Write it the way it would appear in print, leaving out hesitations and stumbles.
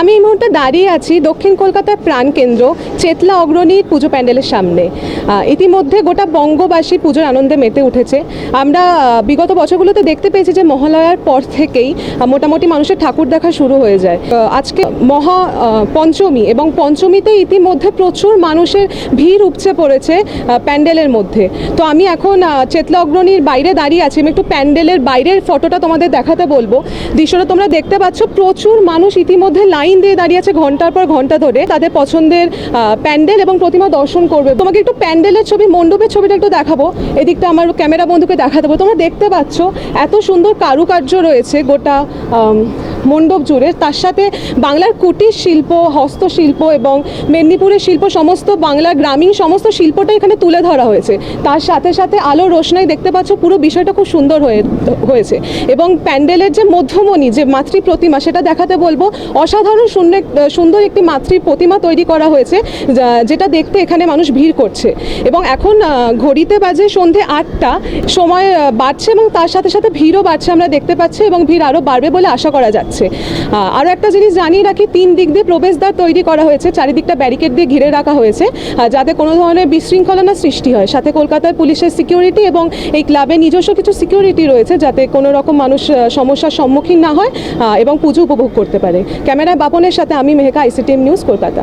আমি এই মুহূর্তে দাঁড়িয়ে আছি দক্ষিণ কলকাতার প্রাণকেন্দ্র চেতলা অগ্রণীর পুজো প্যান্ডেলের সামনে। ইতিমধ্যে গোটা বঙ্গবাসী পুজোর আনন্দে মেতে উঠেছে। আমরা বিগত বছরগুলোতে দেখতে পেয়েছি যে মহালয়ার পর থেকেই মোটামুটি মানুষের ঠাকুর দেখা শুরু হয়ে যায়। আজকে মহা পঞ্চমী এবং পঞ্চমীতে ইতিমধ্যে প্রচুর মানুষের ভিড় উপচে পড়েছে প্যান্ডেলের মধ্যে। তো আমি এখন চেতলা অগ্রণীর বাইরে দাঁড়িয়ে আছি। আমি একটু প্যান্ডেলের বাইরের ফটোটা তোমাদের দেখাতে বলবো। দৃশ্যটা তোমরা দেখতে পাচ্ছ, প্রচুর মানুষ ইতিমধ্যে লাইন দিয়ে দাঁড়িয়ে আছে ঘন্টার পর ঘন্টা ধরে তাদের পছন্দের প্যান্ডেল এবং প্রতিমা দর্শন করবে। তোমাকে একটু প্যান্ডেলের ছবি, মণ্ডপের ছবিটা একটু দেখাবো। এদিকটা আমার ক্যামেরা বন্ধুকে দেখাতে দেবো। তোমরা দেখতে পাচ্ছ এত সুন্দর কারুকার্য রয়েছে গোটা মণ্ডপ জুড়ে। তার সাথে বাংলার কুটির শিল্প, হস্তশিল্প এবং মেদিনীপুরের শিল্প, সমস্ত বাংলার গ্রামীণ সমস্ত শিল্পটা এখানে তুলে ধরা হয়েছে। তার সাথে সাথে আলো রোশনাই দেখতে পাচ্ছ, পুরো বিষয়টা খুব সুন্দর হয়েছে। এবং প্যান্ডেলের যে মধ্যমণি, যে মাতৃ প্রতিমা, সেটা দেখাতে বলবো। অসাধারণ সুন্দর একটি মাতৃ প্রতিমা তৈরি করা হয়েছে, যেটা দেখতে এখানে মানুষ ভিড় করছে। এবং এখন ঘড়িতে বাজে সন্ধে 8টা, সময় বাড়ছে এবং তার সাথে সাথে ভিড়ও বাড়ছে আমরা দেখতে পাচ্ছি, এবং ভিড় আরও বাড়বে বলে আশা করা যাচ্ছে। আরও একটা জিনিস জানিয়ে রাখি, 3 দিক দিয়ে প্রবেশদ্বার তৈরি করা হয়েছে, চারিদিকটা ব্যারিকেড দিয়ে ঘিরে রাখা হয়েছে যাতে কোনো ধরনের বিশৃঙ্খলা না সৃষ্টি হয়। সাথে কলকাতার পুলিশের সিকিউরিটি এবং এই ক্লাবের নিজস্ব কিছু সিকিউরিটি রয়েছে, যাতে কোনো রকম মানুষ সমস্যার সম্মুখীন না হয় এবং পুজো উপভোগ করতে পারে। ক্যামেরায় বাপনের সাথে আমি মেহেকা, ICTM নিউজ, কলকাতা।